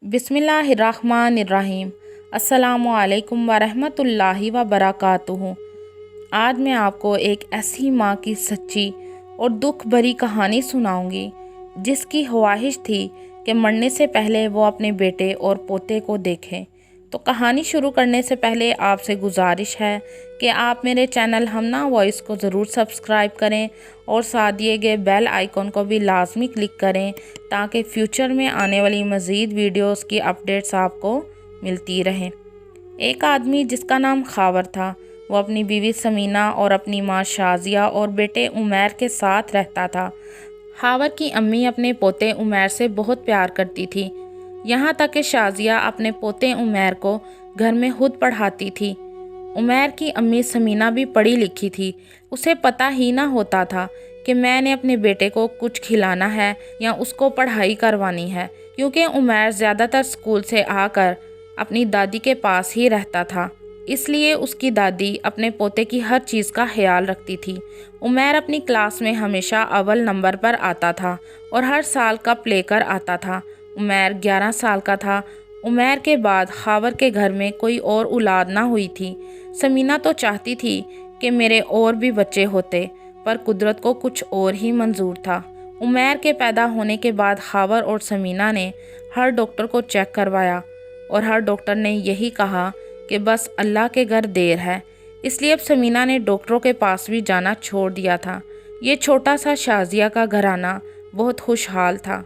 बिस्मिल्लाहिर्रहमानिर्रहीम। अस्सलामुअलैकुम वरहमतुल्लाहि वबरकातुहू। आज मैं आपको एक ऐसी माँ की सच्ची और दुख भरी कहानी सुनाऊंगी जिसकी ख्वाहिश थी कि मरने से पहले वो अपने बेटे और पोते को देखें। तो कहानी शुरू करने से पहले आपसे गुजारिश है कि आप मेरे चैनल हमना वॉइस को ज़रूर सब्सक्राइब करें और साथ दिए गए बेल आइकॉन को भी लाजमी क्लिक करें ताकि फ्यूचर में आने वाली मज़ीद वीडियोस की अपडेट्स आपको मिलती रहें। एक आदमी जिसका नाम खावर था, वो अपनी बीवी समीना और अपनी माँ शाजिया और बेटे उमैर के साथ रहता था। खावर की अम्मी अपने पोते उमैर से बहुत प्यार करती थी, यहाँ तक कि शाजिया अपने पोते उमैर को घर में खुद पढ़ाती थी। उमैर की अम्मी समीना भी पढ़ी लिखी थी। उसे पता ही ना होता था कि मैंने अपने बेटे को कुछ खिलाना है या उसको पढ़ाई करवानी है, क्योंकि उमैर ज़्यादातर स्कूल से आकर अपनी दादी के पास ही रहता था, इसलिए उसकी दादी अपने पोते की हर चीज़ का ख्याल रखती थी। उमैर अपनी क्लास में हमेशा अव्वल नंबर पर आता था और हर साल कप लेकर आता था। उमैर 11 साल का था। उमैर के बाद खावर के घर में कोई और औलाद ना हुई थी। समीना तो चाहती थी कि मेरे और भी बच्चे होते, पर कुदरत को कुछ और ही मंजूर था। उमैर के पैदा होने के बाद खावर और समीना ने हर डॉक्टर को चेक करवाया और हर डॉक्टर ने यही कहा कि बस अल्लाह के घर देर है, इसलिए अब समीना ने डॉक्टरों के पास भी जाना छोड़ दिया था। ये छोटा सा शाजिया का घराना बहुत खुशहाल था।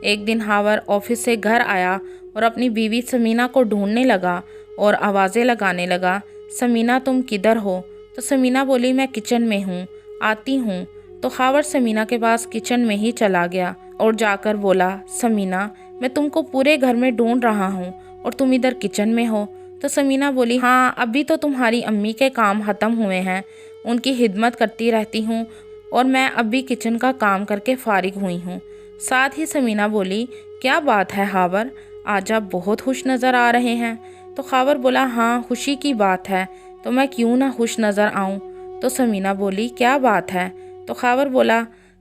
एक दिन खावर ऑफिस से घर आया और अपनी बीवी समीना को ढूंढने लगा और आवाज़ें लगाने लगा, समीना तुम किधर हो? तो समीना बोली मैं किचन में हूँ, आती हूँ। तो खावर समीना के पास किचन में ही चला गया और जाकर बोला, समीना मैं तुमको पूरे घर में ढूंढ रहा हूँ और तुम इधर किचन में हो। तो समीना बोली, हाँ अभी तो तुम्हारी अम्मी के काम ख़त्म हुए हैं, उनकी खिदमत करती रहती हूँ और मैं अभी किचन का काम करके फारिग हुई हूँ। साथ ही समीना बोली, क्या बात है खावर, आज आप बहुत खुश नज़र आ रहे हैं। तो खावर बोला, हाँ खुशी की बात है, तो मैं क्यों ना खुश नज़र आऊँ। तो समीना बोली, क्या बात है। तो खावर बोला,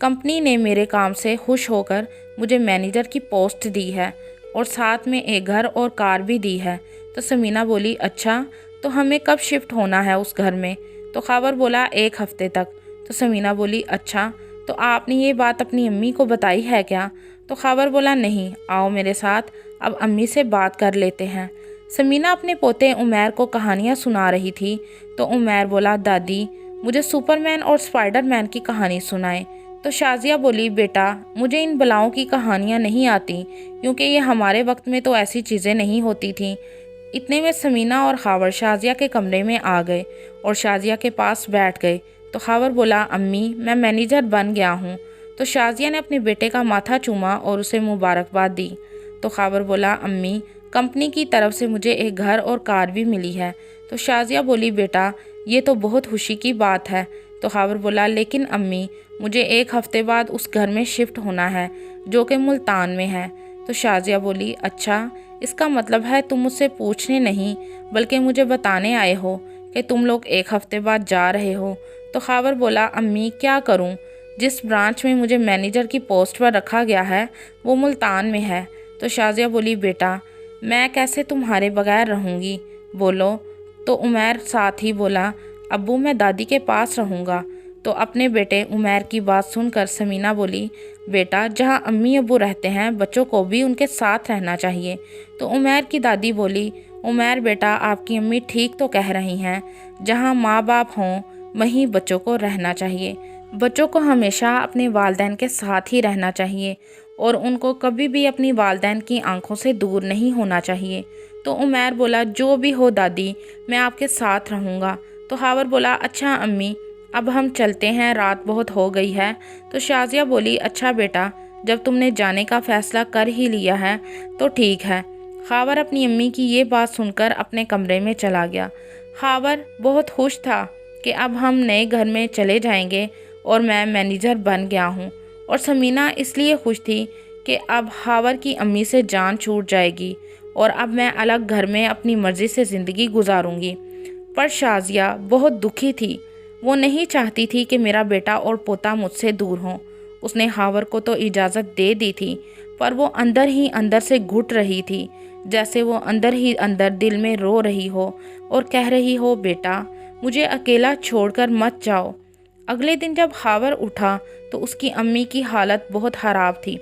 कंपनी ने मेरे काम से खुश होकर मुझे मैनेजर की पोस्ट दी है और साथ में एक घर और कार भी दी है। तो समीना बोली, अच्छा तो हमें कब शिफ्ट होना है उस घर में? तो खावर बोला, 1 हफ्ते तक। तो समीना बोली, अच्छा तो आपने ये बात अपनी अम्मी को बताई है क्या? तो खावर बोला, नहीं, आओ मेरे साथ, अब अम्मी से बात कर लेते हैं। समीना अपने पोते उमैर को कहानियाँ सुना रही थी तो उमैर बोला, दादी मुझे सुपरमैन और स्पाइडरमैन की कहानी सुनाए। तो शाजिया बोली, बेटा मुझे इन बलाओं की कहानियाँ नहीं आती, क्योंकि ये हमारे वक्त में तो ऐसी चीज़ें नहीं होती थी। इतने में समीना और खावर शाजिया के कमरे में आ गए और शाजिया के पास बैठ गए। तो खावर बोला, अम्मी मैं मैनेजर बन गया हूँ। तो शाजिया ने अपने बेटे का माथा चूमा और उसे मुबारकबाद दी। तो खावर बोला, अम्मी कंपनी की तरफ से मुझे एक घर और कार भी मिली है। तो शाजिया बोली, बेटा ये तो बहुत खुशी की बात है। तो खावर बोला, लेकिन अम्मी मुझे 1 हफ्ते बाद उस घर में शिफ्ट होना है जो कि मुल्तान में है। तो शाजिया बोली, अच्छा इसका मतलब है तुम मुझसे पूछने नहीं बल्कि मुझे बताने आए हो कि तुम लोग 1 हफ्ते बाद जा रहे हो। तो खावर बोला, अम्मी क्या करूं, जिस ब्रांच में मुझे मैनेजर की पोस्ट पर रखा गया है वो मुल्तान में है। तो शाजिया बोली, बेटा मैं कैसे तुम्हारे बगैर रहूंगी, बोलो। तो उमैर साथ ही बोला, अब्बू मैं दादी के पास रहूँगा। तो अपने बेटे उमैर की बात सुनकर समीना बोली, बेटा जहाँ अम्मी अब्बू रहते हैं बच्चों को भी उनके साथ रहना चाहिए। तो उमैर की दादी बोली, उमैर बेटा आपकी अम्मी ठीक तो कह रही हैं, जहाँ माँ बाप हों वहीं बच्चों को रहना चाहिए। बच्चों को हमेशा अपने वालिदैन के साथ ही रहना चाहिए और उनको कभी भी अपनी वालिदैन की आंखों से दूर नहीं होना चाहिए। तो उमैर बोला, जो भी हो दादी मैं आपके साथ रहूँगा। तो खावर बोला, अच्छा अम्मी अब हम चलते हैं, रात बहुत हो गई है। तो शाजिया बोली, अच्छा बेटा जब तुमने जाने का फ़ैसला कर ही लिया है तो ठीक है। खावर अपनी अम्मी की ये बात सुनकर अपने कमरे में चला गया। खावर बहुत खुश था कि अब हम नए घर में चले जाएंगे और मैं मैनेजर बन गया हूँ, और समीना इसलिए खुश थी कि अब खावर की अम्मी से जान छूट जाएगी और अब मैं अलग घर में अपनी मर्ज़ी से ज़िंदगी गुजारूंगी। पर शाजिया बहुत दुखी थी, वो नहीं चाहती थी कि मेरा बेटा और पोता मुझसे दूर हों। उसने खावर को तो इजाज़त दे दी थी, पर वो अंदर ही अंदर से घुट रही थी, जैसे वो अंदर ही अंदर दिल में रो रही हो और कह रही हो, बेटा मुझे अकेला छोड़कर मत जाओ। अगले दिन जब हावर उठा तो उसकी अम्मी की हालत बहुत ख़राब थी।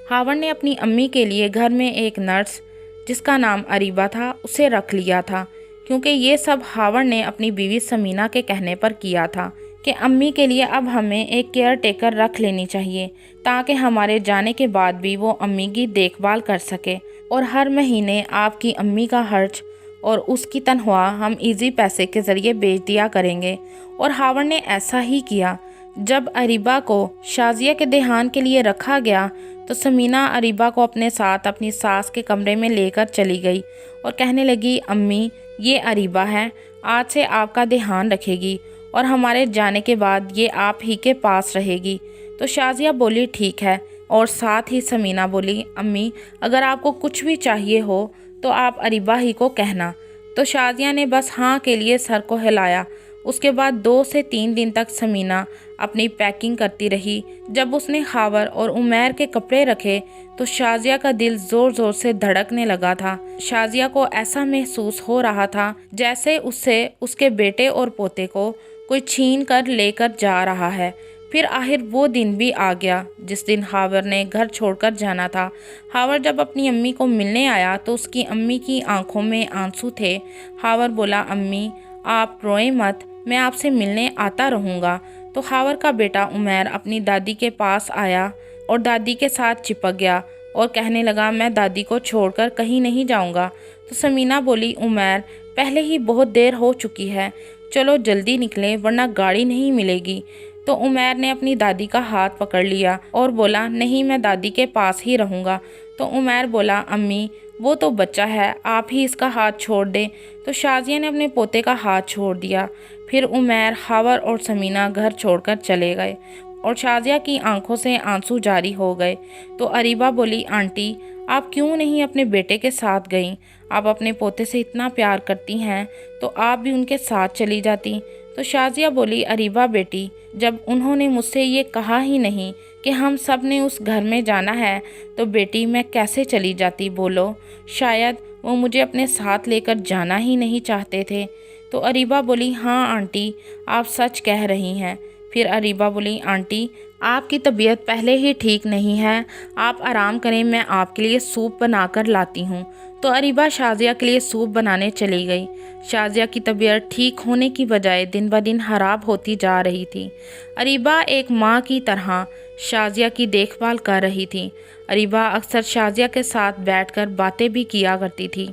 हावर ने अपनी अम्मी के लिए घर में एक नर्स जिसका नाम अरीबा था उसे रख लिया था, क्योंकि ये सब हावर ने अपनी बीवी समीना के कहने पर किया था कि अम्मी के लिए अब हमें एक केयर टेकर रख लेनी चाहिए ताकि हमारे जाने के बाद भी वो अम्मी की देखभाल कर सके, और हर महीने आपकी अम्मी का खर्च और उसकी तनख्वाह हम इजी पैसे के ज़रिए बेच दिया करेंगे। और हावर ने ऐसा ही किया। जब अरीबा को शाजिया के देहांत के लिए रखा गया तो समीना अरीबा को अपने साथ अपनी सास के कमरे में लेकर चली गई और कहने लगी, अम्मी ये अरीबा है, आज से आपका ध्यान रखेगी और हमारे जाने के बाद ये आप ही के पास रहेगी। तो शाजिया बोली, ठीक है, और साथ ही समीना बोली, अम्मी अगर आपको कुछ भी चाहिए हो तो आप अरीबा ही को कहना। तो शाजिया ने बस हाँ के लिए सर को हिलाया। उसके बाद 2 से 3 दिन तक समीना अपनी पैकिंग करती रही। जब उसने हावर और उमैर के कपड़े रखे तो शाजिया का दिल ज़ोर ज़ोर से धड़कने लगा था। शाजिया को ऐसा महसूस हो रहा था जैसे उससे उसके बेटे और पोते को कोई छीन कर लेकर जा रहा है। फिर आखिर वो दिन भी आ गया जिस दिन हावर ने घर छोड़कर जाना था। हावर जब अपनी अम्मी को मिलने आया तो उसकी अम्मी की आंखों में आंसू थे। हावर बोला, अम्मी आप रोएं मत, मैं आपसे मिलने आता रहूँगा। तो हावर का बेटा उमैर अपनी दादी के पास आया और दादी के साथ चिपक गया और कहने लगा, मैं दादी को छोड़कर कहीं नहीं जाऊँगा। तो समीना बोली, उमैर पहले ही बहुत देर हो चुकी है, चलो जल्दी निकलें वरना गाड़ी नहीं मिलेगी। तो उमैर ने अपनी दादी का हाथ पकड़ लिया और बोला, नहीं मैं दादी के पास ही रहूँगा। तो उमैर बोला, अम्मी वो तो बच्चा है, आप ही इसका हाथ छोड़ दें। तो शाजिया ने अपने पोते का हाथ छोड़ दिया। फिर उमैर, हावर और समीना घर छोड़कर चले गए और शाजिया की आंखों से आंसू जारी हो गए। तो अरीबा बोली, आंटी आप क्यों नहीं अपने बेटे के साथ गईं? आप अपने पोते से इतना प्यार करती हैं तो आप भी उनके साथ चली जाती। तो शाजिया बोली, अरीबा बेटी, जब उन्होंने मुझसे ये कहा ही नहीं कि हम सब ने उस घर में जाना है तो बेटी मैं कैसे चली जाती बोलो? शायद वो मुझे अपने साथ लेकर जाना ही नहीं चाहते थे। तो अरीबा बोली, हाँ आंटी आप सच कह रही हैं। फिर अरीबा बोली, आंटी आपकी तबीयत पहले ही ठीक नहीं है, आप आराम करें, मैं आपके लिए सूप बनाकर लाती हूँ। तो अरीबा शाजिया के लिए सूप बनाने चली गई। शाजिया की तबीयत ठीक होने की बजाय दिन ब दिन खराब होती जा रही थी। अरीबा एक माँ की तरह शाजिया की देखभाल कर रही थी। अरीबा अक्सर शाजिया के साथ बैठकर बातें भी किया करती थी।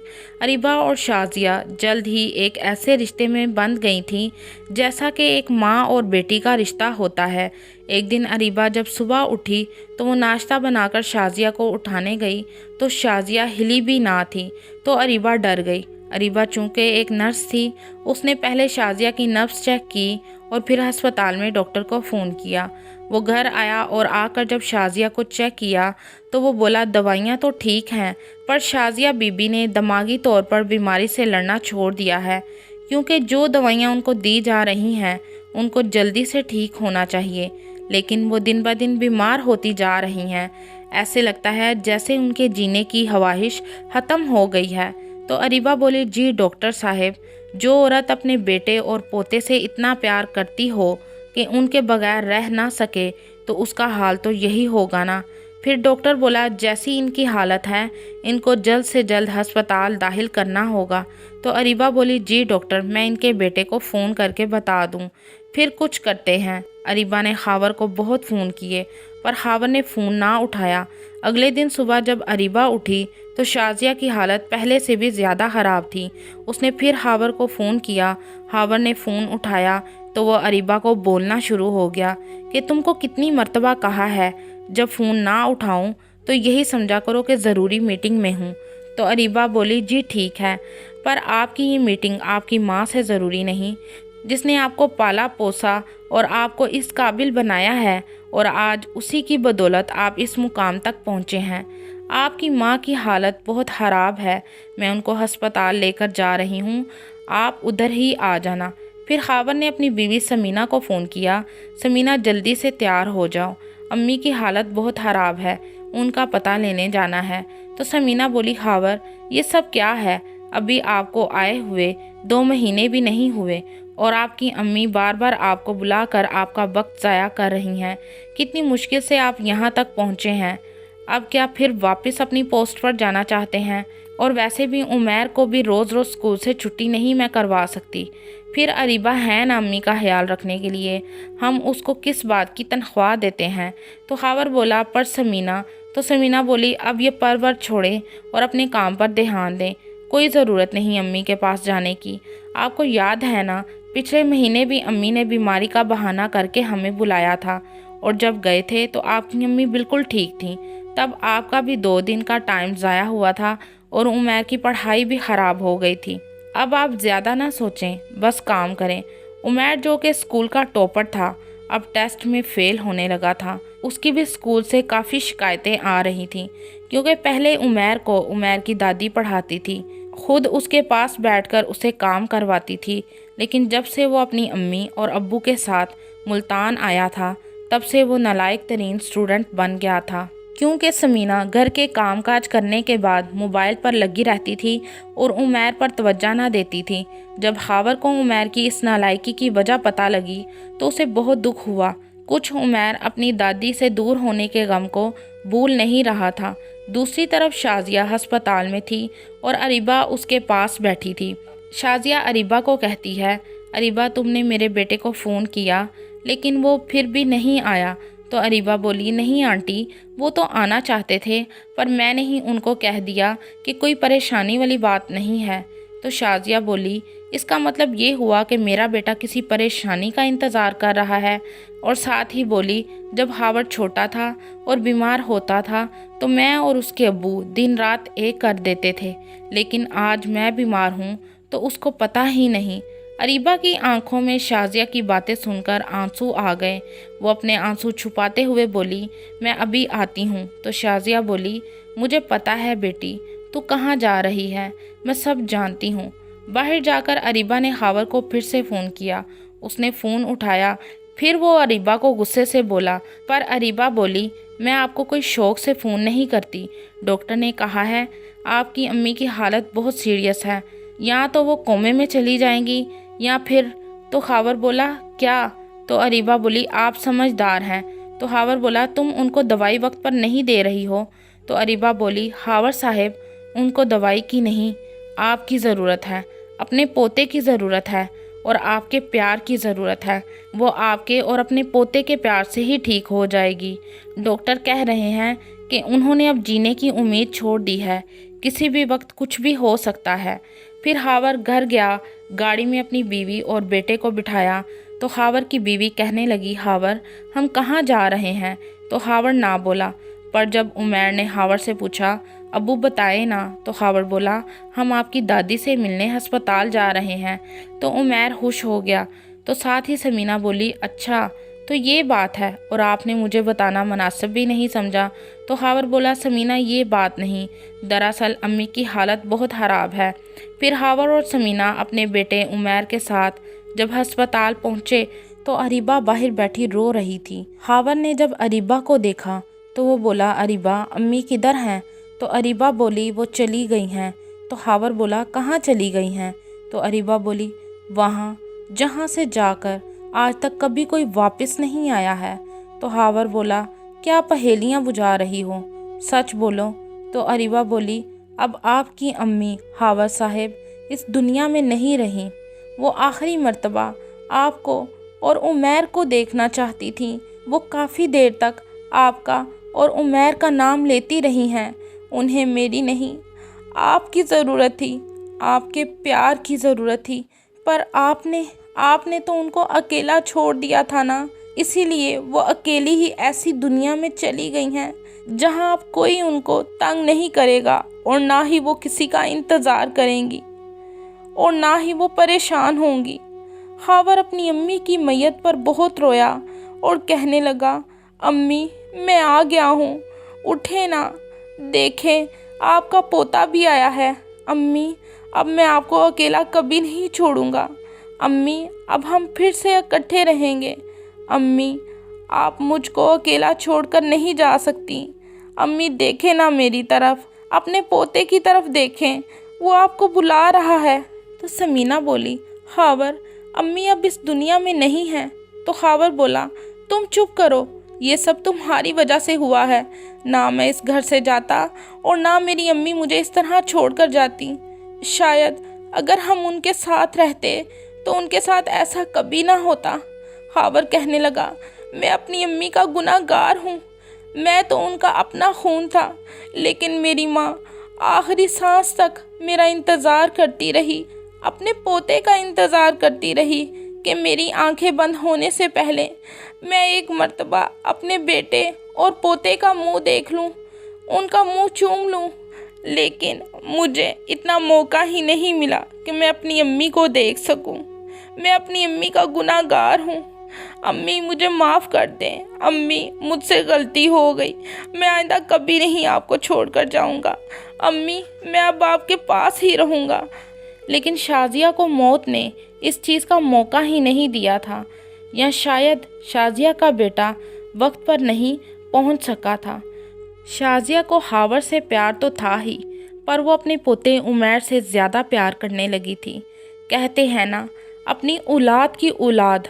अरीबा और शाजिया जल्द ही एक ऐसे रिश्ते में बंध गई थीं जैसा कि एक माँ और बेटी का रिश्ता होता है। एक दिन अरीबा जब सुबह उठी तो वो नाश्ता बनाकर शाजिया को उठाने गई तो शाजिया हिली भी ना थी। तो अरीबा डर गई। अरीबा चूँकि एक नर्स थी, उसने पहले शाजिया की नब्ज़ चेक की और फिर अस्पताल में डॉक्टर को फ़ोन किया। वो घर आया और आकर जब शाजिया को चेक किया तो वो बोला, दवाइयाँ तो ठीक हैं पर शाजिया बीबी ने दिमागी तौर पर बीमारी से लड़ना छोड़ दिया है, क्योंकि जो दवाइयाँ उनको दी जा रही हैं उनको जल्दी से ठीक होना चाहिए, लेकिन वो दिन ब दिन बीमार होती जा रही हैं। ऐसे लगता है जैसे उनके जीने की ख्वाहिश ख़त्म हो गई है। तो अरीबा बोली, जी डॉक्टर साहब, जो औरत अपने बेटे और पोते से इतना प्यार करती हो कि उनके बगैर रह ना सके तो उसका हाल तो यही होगा ना। फिर डॉक्टर बोला, जैसी इनकी हालत है इनको जल्द से जल्द अस्पताल दाखिल करना होगा। तो अरीबा बोली, जी डॉक्टर, मैं इनके बेटे को फ़ोन करके बता दूं, फिर कुछ करते हैं। अरीबा ने हावर को बहुत फ़ोन किए पर हावर ने फ़ोन ना उठाया। अगले दिन सुबह जब अरीबा उठी तो शाजिया की हालत पहले से भी ज़्यादा ख़राब थी। उसने फिर हावर को फ़ोन किया। हावर ने फ़ोन उठाया तो वह अरीबा को बोलना शुरू हो गया कि तुमको कितनी मर्तबा कहा है, जब फ़ोन ना उठाऊं तो यही समझा करो कि ज़रूरी मीटिंग में हूँ। तो अरीबा बोली, जी ठीक है, पर आपकी ये मीटिंग आपकी माँ से ज़रूरी नहीं, जिसने आपको पाला पोसा और आपको इस काबिल बनाया है, और आज उसी की बदौलत आप इस मुकाम तक पहुँचे हैं। आपकी माँ की हालत बहुत ख़राब है, मैं उनको अस्पताल लेकर जा रही हूँ, आप उधर ही आ जाना। फिर हावर ने अपनी बीवी समीना को फ़ोन किया, समीना जल्दी से तैयार हो जाओ, अम्मी की हालत बहुत ख़राब है, ان का पता लेने जाना है। तो समीना बोली, हावर ये सब क्या है? अभी आपको आए हुए 2 महीने भी नहीं हुए और आपकी अम्मी बार बार आपको बुलाकर आपका वक्त ज़ाया कर रही हैं। कितनी मुश्किल से आप यहाँ तक पहुँचे हैं। अब क्या फिर वापस अपनी पोस्ट पर जाना चाहते हैं? और वैसे भी उमैर को भी रोज़ रोज़ स्कूल से छुट्टी नहीं मैं करवा सकती। फिर अरीबा है ना अम्मी का ख्याल रखने के लिए, हम उसको किस बात की तनख्वाह देते हैं? तो हावर बोला, पर समीना। तो समीना बोली, अब ये परवर छोड़ें और अपने काम पर ध्यान दें। कोई ज़रूरत नहीं अम्मी के पास जाने की। आपको याद है ना, पिछले महीने भी अम्मी ने बीमारी का बहाना करके हमें बुलाया था और जब गए थे तो आपकी अम्मी बिल्कुल ठीक थी। तब आपका भी 2 दिन का टाइम ज़ाया हुआ था और उमैर की पढ़ाई भी ख़राब हो गई थी। अब आप ज़्यादा ना सोचें, बस काम करें। उमैर जो कि स्कूल का टॉपर था, अब टेस्ट में फ़ेल होने लगा था। उसकी भी स्कूल से काफ़ी शिकायतें आ रही थीं, क्योंकि पहले उमैर को उमैर की दादी पढ़ाती थी, खुद उसके पास बैठकर उसे काम करवाती थी। लेकिन जब से वो अपनी अम्मी और अब्बू के साथ मुल्तान आया था, तब से वो नालायक तरीन स्टूडेंट बन गया था। क्योंकि समीना घर के कामकाज करने के बाद मोबाइल पर लगी रहती थी और उमैर पर तवज्जो ना देती थी। जब हावर को उमैर की इस नालायकी की वजह पता लगी तो उसे बहुत दुख हुआ। कुछ उमैर अपनी दादी से दूर होने के गम को भूल नहीं रहा था। दूसरी तरफ शाजिया हस्पताल में थी और अरीबा उसके पास बैठी थी। शाजिया अरीबा को कहती है, अरीबा तुमने मेरे बेटे को फ़ोन किया लेकिन वो फिर भी नहीं आया। तो अरीबा बोली, नहीं आंटी, वो तो आना चाहते थे पर मैंने ही उनको कह दिया कि कोई परेशानी वाली बात नहीं है। तो शाजिया बोली, इसका मतलब ये हुआ कि मेरा बेटा किसी परेशानी का इंतज़ार कर रहा है। और साथ ही बोली, जब हावर्ड छोटा था और बीमार होता था तो मैं और उसके अब्बू दिन रात एक कर देते थे, लेकिन आज मैं बीमार हूँ तो उसको पता ही नहीं। अरीबा की आंखों में शाजिया की बातें सुनकर आंसू आ गए। वो अपने आंसू छुपाते हुए बोली, मैं अभी आती हूँ। तो शाजिया बोली, मुझे पता है बेटी, तू कहाँ जा रही है, मैं सब जानती हूँ। बाहर जाकर अरीबा ने हावर को फिर से फ़ोन किया। उसने फ़ोन उठाया, फिर वो अरीबा को गुस्से से बोला, पर अरीबा बोली, मैं आपको कोई शौक़ से फ़ोन नहीं करती। डॉक्टर ने कहा है आपकी अम्मी की हालत बहुत सीरियस है, या तो वो कोमे में चली जाएंगी या फिर। तो हावर बोला, क्या? तो अरीबा बोली, आप समझदार हैं। तो हावर बोला, तुम उनको दवाई वक्त पर नहीं दे रही हो। तो अरीबा बोली, हावर साहब, उनको दवाई की नहीं, आपकी ज़रूरत है, अपने पोते की ज़रूरत है और आपके प्यार की ज़रूरत है। वो आपके और अपने पोते के प्यार से ही ठीक हो जाएगी। डॉक्टर कह रहे हैं कि उन्होंने अब जीने की उम्मीद छोड़ दी है, किसी भी वक्त कुछ भी हो सकता है। फिर हावर घर गया, गाड़ी में अपनी बीवी और बेटे को बिठाया। तो हावर की बीवी कहने लगी, हावर हम कहाँ जा रहे हैं? तो हावर ना बोला। पर जब उमैर ने हावर से पूछा, अब्बू बताए ना? तो हावर बोला, हम आपकी दादी से मिलने हस्पताल जा रहे हैं। तो उमैर खुश हो गया। तो साथ ही समीना बोली, अच्छा तो ये बात है और आपने मुझे बताना मुनासिब भी नहीं समझा। तो हावर बोला, समीना ये बात नहीं, दरअसल अम्मी की हालत बहुत ख़राब है। फिर हावर और समीना अपने बेटे उमैर के साथ जब हस्पताल पहुँचे तो अरीबा बाहर बैठी रो रही थी। हावर ने जब अरीबा को देखा तो वो बोला, अरीबा अम्मी किधर हैं? तो अरीबा बोली, वो चली गई हैं। तो हावर बोला, कहाँ चली गई हैं? तो अरीबा बोली, वहाँ जहाँ से जाकर आज तक कभी कोई वापस नहीं आया है। तो हावर बोला, क्या पहेलियाँ बुझा रही हो, सच बोलो। तो अरीबा बोली, अब आपकी अम्मी हावर साहब इस दुनिया में नहीं रही। वो आखिरी मर्तबा आपको और उमैर को देखना चाहती थी। वो काफ़ी देर तक आपका और उमैर का नाम लेती रही हैं। उन्हें मेरी नहीं, आपकी ज़रूरत थी, आपके प्यार की ज़रूरत थी, पर आपने तो उनको अकेला छोड़ दिया था ना, इसीलिए वो अकेली ही ऐसी दुनिया में चली गई हैं जहां अब कोई उनको तंग नहीं करेगा और ना ही वो किसी का इंतज़ार करेंगी और ना ही वो परेशान होंगी। हावर अपनी अम्मी की मैयत पर बहुत रोया और कहने लगा, अम्मी मैं आ गया हूँ, उठे ना, देखें आपका पोता भी आया है। अम्मी अब मैं आपको अकेला कभी नहीं छोड़ूंगा। अम्मी अब हम फिर से इकट्ठे रहेंगे। अम्मी आप मुझको अकेला छोड़कर नहीं जा सकती। अम्मी देखें ना मेरी तरफ, अपने पोते की तरफ देखें, वो आपको बुला रहा है। तो समीना बोली, हावर अम्मी अब इस दुनिया में नहीं है। तो हावर बोला, तुम चुप करो, ये सब तुम्हारी वजह से हुआ है। ना मैं इस घर से जाता और ना मेरी अम्मी मुझे इस तरह छोड़कर जाती। शायद अगर हम उनके साथ रहते तो उनके साथ ऐसा कभी ना होता। हावर कहने लगा, मैं अपनी अम्मी का गुनहगार हूँ। मैं तो उनका अपना खून था, लेकिन मेरी माँ आखिरी सांस तक मेरा इंतज़ार करती रही, अपने पोते का इंतज़ार करती रही कि मेरी आंखें बंद होने से पहले मैं एक मर्तबा अपने बेटे और पोते का मुंह देख लूं, उनका मुंह चूम लूं। लेकिन मुझे इतना मौका ही नहीं मिला कि मैं अपनी अम्मी को देख सकूं। मैं अपनी अम्मी का गुनहगार हूं। अम्मी मुझे माफ़ कर दें। अम्मी मुझसे गलती हो गई, मैं आइंदा कभी नहीं आपको छोड़कर जाऊंगा। अम्मी मैं अब आपके पास ही रहूंगा। लेकिन शाजिया को मौत ने इस चीज़ का मौका ही नहीं दिया था, या शायद शाजिया का बेटा वक्त पर नहीं पहुंच सका था। शाजिया को हावर से प्यार तो था ही, पर वो अपने पोते उमैर से ज़्यादा प्यार करने लगी थी। कहते हैं ना, अपनी औलाद की औलाद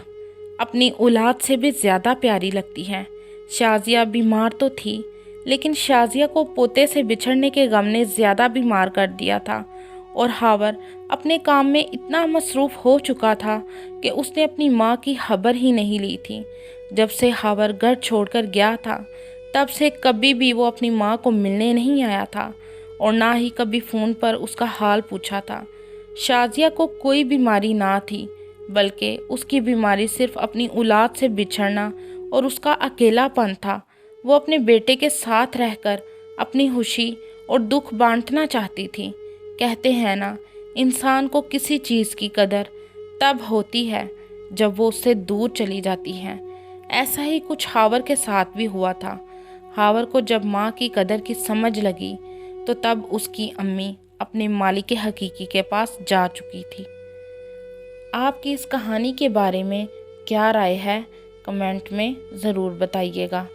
अपनी औलाद से भी ज़्यादा प्यारी लगती है। शाजिया बीमार तो थी, लेकिन शाजिया को पोते से बिछड़ने के गम ने ज़्यादा बीमार कर दिया था, और हावर अपने काम में इतना मसरूफ़ हो चुका था कि उसने अपनी माँ की खबर ही नहीं ली थी। जब से हावर घर छोड़कर गया था, तब से कभी भी वो अपनी माँ को मिलने नहीं आया था, और ना ही कभी फ़ोन पर उसका हाल पूछा था। शाजिया को कोई बीमारी ना थी, बल्कि उसकी बीमारी सिर्फ अपनी औलाद से बिछड़ना और उसका अकेलापन था। वो अपने बेटे के साथ रहकर अपनी खुशी और दुख बांटना चाहती थी। कहते हैं ना, इंसान को किसी चीज़ की कदर तब होती है जब वो उससे दूर चली जाती है। ऐसा ही कुछ हावर के साथ भी हुआ था। हावर को जब माँ की कदर की समझ लगी, तो तब उसकी अम्मी अपने मालिक हकीकी के पास जा चुकी थी। आपकी इस कहानी के बारे में क्या राय है, कमेंट में ज़रूर बताइएगा।